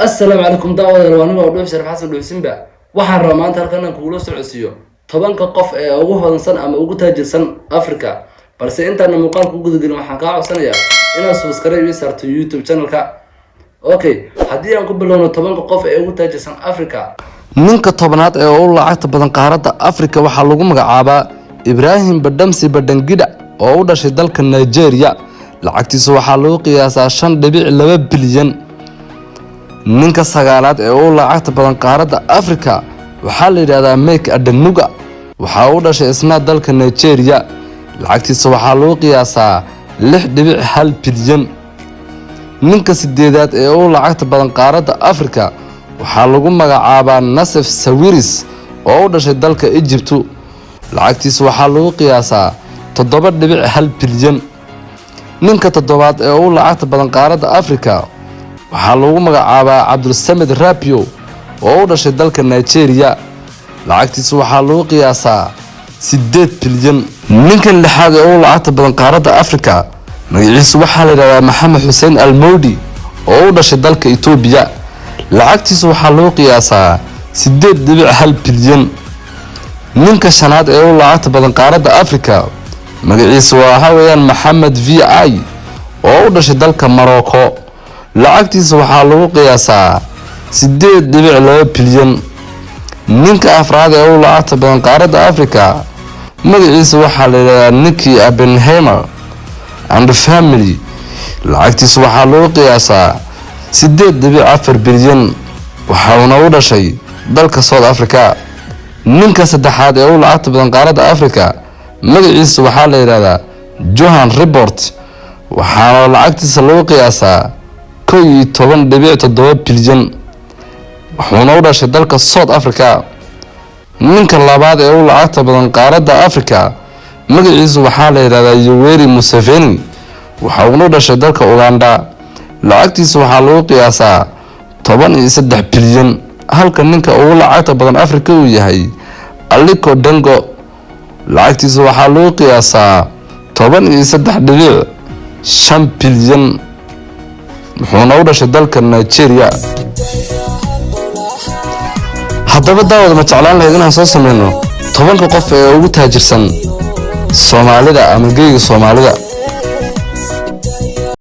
السلام عليكم دعوة الوانية ودوش شرف حسن دوسنبا waxaan rabaa maanta halkan aan kuula socodsiiyo 10 qof ee ugu hodansan ama ugu taajirsan Afrika balse intaan muuqaal ku gudagelin waxaan ka codsanayaa inaad subscribe iyo saarto YouTube channelka okay hadii aan ku bilowno 10 qof ee ugu taajirsan Afrika ninka tobanaad ee ugu lacagta badan qaaradda Afrika waxa lagu magacaabaa Ibrahim Badamsi Badangida oo u dhashay dalka Nigeria lacagtiisu waxa lagu qiyaasaa 5.2 bilyan ninka sagaalaad ee uu lacagta badan qaaradda Afrika waxa la yiraahdaa Mike Adenuga waxa uu dhashay isna dalka Nigeria lacagtiisa waxa lagu qiyaasaa 6.1 bilyan ninka sideedaad ee uu lacagta badan qaaradda Afrika waxa lagu magacaabaa Nassef Sawiris oo u dhashay dalka Egypt lacagtiisa waxa lagu qiyaasaa 7.1 bilyan ninka toddobaad ee uu lacagta badan qaaradda Afrika waxaa lagu magacaabaa Abdulsamad Rapio oo u dhashay dalka Nigeria lacagtiisu waxaa lagu qiyaasaa 8 bilyan ninka lixaad ee uu lacagta badan qaaradda Afrika magaciisu waxaa la yiraahdaa Maxamed Hussein Almoudi oo u dhashay dalka Ethiopia lacagtiisu waxaa lagu qiyaasaa 8.1 bilyan ninka shanaad ee uu lacagta badan qaaradda Afrika magaciisu waxa weeyaan Maxamed VI oo u dhashay dalka Morocco lacagtiisa waxaa lagu qiyaasaa 8.2 bilyan ninka afraad ee uu lacagta badan qaaradda Afrika magaciisa waxaa la yiraahdaa Nicky Oppenheimer and family lacagtiisa waxaa lagu qiyaasaa 8.4 bilyan waxaana u dhashay dalka South Africa ninka saddexaad ee uu lacagta badan qaaradda Afrika magaciisa waxaa la yiraahdaa Johan Ribot waxaana lacagtiisa lagu qiyaasaa 11.7 bilyan wuxuuna u dhashay dalka South Africa ninka labaad ee uu lacagta badan qaaradda Afrika magaciisu waxaa la yiraahdaa Yoweri Museveni wuxuuna u dhashay dalka Uganda lacagtiisa waxaa lagu qiyaasaa 13 bilyan halka ninka ugu lacagta badan Afrika uu yahay Aliko Dango lacagtiisa waxaa lagu qiyaasaa 13.5 bilyan wuxuuna u dhashay dalka Nigeria haddaba daawada ma jeclaan lahayd inaan soo sameeyno 10 qof ee ugu taajirsan Soomaalida ama geeyga Soomaalida